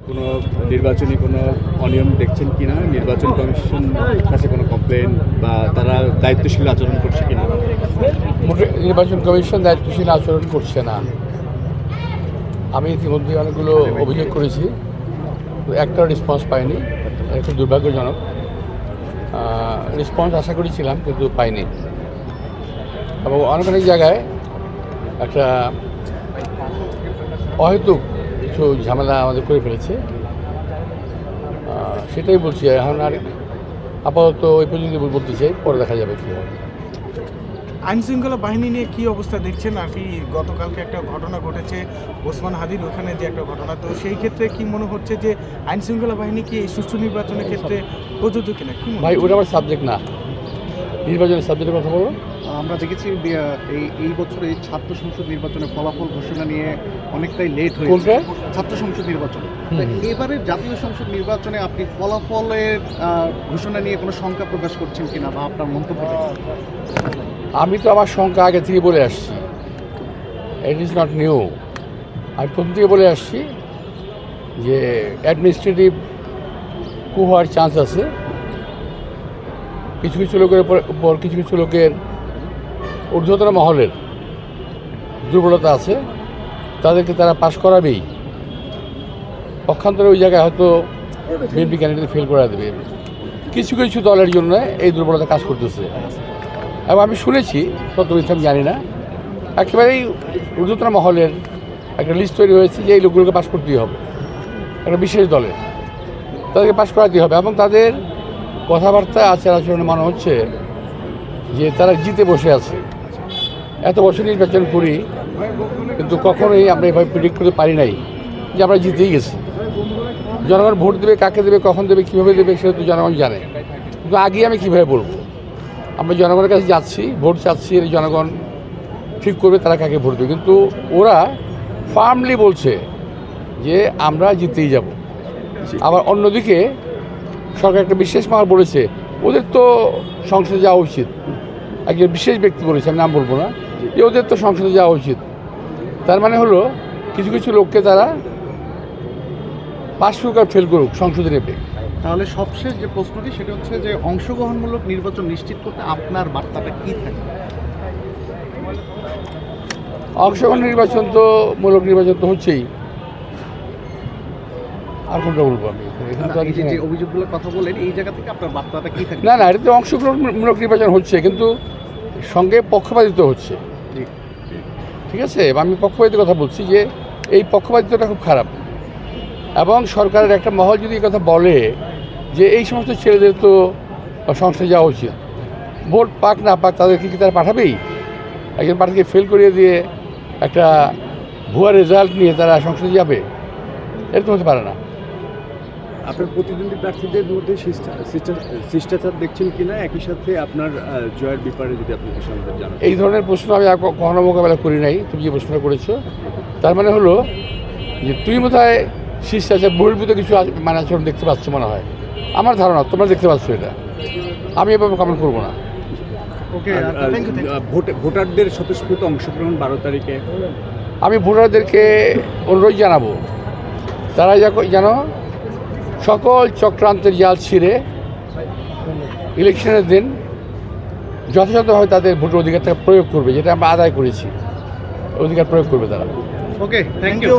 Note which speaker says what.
Speaker 1: কোনো নির্বাচনী কোনো অনিয়ম দেখছেন কিনা, নির্বাচন কমিশন কাছে কোনো কমপ্লেন বা তারা দায়িত্বশীল আচরণ করছে কিনা?
Speaker 2: নির্বাচন কমিশন দায়িত্বশীল আচরণ করছে না। আমি ইতিমধ্যে অনেকগুলো অভিযোগ করেছি, একটা রেসপন্স পাইনি, খুব দুর্ভাগ্যজনক। রেসপন্স আশা করেছিলাম কিন্তু পাইনি, এবং অনেক অনেক জায়গায় একটা অহেতুক কিছু ঝামেলা আমাদের করে ফেলেছে। সেটাই বলছি, এখন আর আপাতত ওই পর্যন্ত বলতে চাই, পরে দেখা যাবে কী হবে।
Speaker 3: আইন শৃঙ্খলা বাহিনী নিয়ে কি অবস্থা দেখছেন? আর কি গতকালকে একটা ঘটনা ঘটেছে ওসমান হাদির ওখানে যে একটা ঘটনা, তো সেই ক্ষেত্রে কি মনে হচ্ছে যে আইন শৃঙ্খলা বাহিনী কি এই সুষ্ঠু নির্বাচনের ক্ষেত্রে প্রযোজ্য কিনা? কি
Speaker 2: ভাই, ওটা আমার সাবজেক্ট না, নির্বাচনের সাবজেক্টের কথা বলো।
Speaker 4: আমরা দেখেছি এই বছর এই ছাত্র সংসদ নির্বাচনের ফলাফল ঘোষণা নিয়ে অনেকটাই লেট হয়েছে। ছাত্র সংসদ নির্বাচন, এবারে জাতীয় সংসদ নির্বাচনে আপনি ফলাফলের ঘোষণা নিয়ে কোনো শঙ্কা প্রকাশ করছেন কিনা বা আপনার মন্তব্য?
Speaker 2: আমি তো আমার শঙ্কা আগে থেকে বলে আসছি, ইট ইজ নট নিউ। আমি প্রথম থেকে বলে আসছি যে অ্যাডমিনিস্ট্রেটিভ কু হওয়ার চান্স আছে। কিছু কিছু লোকের উপর কিছু কিছু লোকের ঊর্ধ্বতন মহলের দুর্বলতা আছে, তাদেরকে তারা পাশ করাবেই। পক্ষান্তরে ওই জায়গায় হয়তো বিএনপি ক্যান্ডিডেট ফেল করা দেবে। কিছু কিছু দলের জন্য এই দুর্বলতা কাজ করতেছে, এবং আমি শুনেছি, সত্য মিথ্যা আমি জানি না, একেবারেই ঊর্ধ্বতন মহলের একটা লিস্ট তৈরি হয়েছে যে এই লোকগুলোকে পাশ করতেই হবে, একটা বিশেষ দলের তাদেরকে পাশ করাতেই হবে। এবং তাদের কথাবার্তা আচার আচরণে মনে হচ্ছে যে তারা জিতে বসে আছে। এত বছর নির্বাচন করি, কিন্তু কখনোই আমরা এভাবে প্রেডিক্ট করতে পারি নাই যে আমরা জিতেই গেছি। জনগণ ভোট দেবে, কাকে দেবে, কখন দেবে, কীভাবে দেবে, সেটা তো জনগণ জানে। কিন্তু আগে আমি কীভাবে বলবো? আমরা জনগণের কাছে যাচ্ছি, ভোট চাচ্ছি, জনগণ ঠিক করবে তারা কাকে ভোট দেবে। কিন্তু ওরা ফার্মলি বলছে যে আমরা জিতেই যাব। আবার অন্যদিকে সরকার একটা বিশেষ মহল বলেছে ওদের তো সংসদে যাওয়া উচিত। একজন বিশেষ ব্যক্তি বলেছে, আমি নাম বলবো না, যে ওদের তো সংসদে যাওয়া উচিত। তার মানে হলো কিছু কিছু লোককে তারা পাশ করুক আর ফেল করুক, সংসদে নেবে।
Speaker 4: তাহলে সবশেষ যে প্রশ্নটি সেটা হচ্ছে যে অংশগ্রহণমূলক নির্বাচন নিশ্চিত করতে আপনার বার্তাটা কী থাকে?
Speaker 2: অংশগ্রহণ নির্বাচন তো মূলক নির্বাচন তো হচ্ছেই, আর কোনটা বলবো আমি?
Speaker 4: যে অভিযোগগুলোর কথা বলেন, এই জায়গা থেকে আপনার বার্তাটা কী থাকে?
Speaker 2: না না, এটা তো অংশগ্রহণমূলক নির্বাচন হচ্ছে, কিন্তু সঙ্গে পক্ষপাতিত্ব হচ্ছে। ঠিক আছে, আমি পক্ষপাতিত্বের কথা বলছি যে এই পক্ষপাতিত্বটা খুব খারাপ। এবং সরকারের একটা মহল যদি এই কথা বলে যে এই সমস্ত ছেলেদের তো সংসদে যাওয়া উচিত, ভোট পাক না পাক তাদেরকে কি তারা পাঠাবেই? একজন প্রার্থীকে ফেল করিয়ে দিয়ে একটা ভুয়া রেজাল্ট নিয়ে তারা সংসদে যাবে? এটা তো হতে পারে না।
Speaker 1: আপনার প্রতিদ্বন্দ্বী প্রার্থীদের মধ্যে শিষ্টাচার দেখছেন কিনা, একই সাথে আপনার জয়ের ব্যাপারে যদি আপনি কিছু আমাদের জানান।
Speaker 2: এই ধরনের প্রশ্ন আমি কখনো মোকাবেলা করি নাই। তুমি যে প্রশ্নটা করেছো, তার মানে হলো যে তুমি বোধহয় শিষ্টাচার বহির্ভূত কিছু মানে আচরণ দেখতে পাচ্ছ মনে হয়। আমার ধারণা তোমরা দেখতে পাচ্ছ, এটা আমি এভাবে কমেন্ট করবো না।
Speaker 1: ভোটারদের স্বতঃস্ফূর্ত অংশগ্রহণ 12 তারিখে
Speaker 2: আমি ভোটারদেরকে অনুরোধ জানাবো, তারা যেন সকল চক্রান্তের জাল ছিঁড়ে ইলেকশনের দিন যথাযথভাবে তাদের ভোটের অধিকারটা প্রয়োগ করবে, যেটা আমরা আদায় করেছি, অধিকার প্রয়োগ করবে তারা।
Speaker 4: ওকে, থ্যাংক ইউ।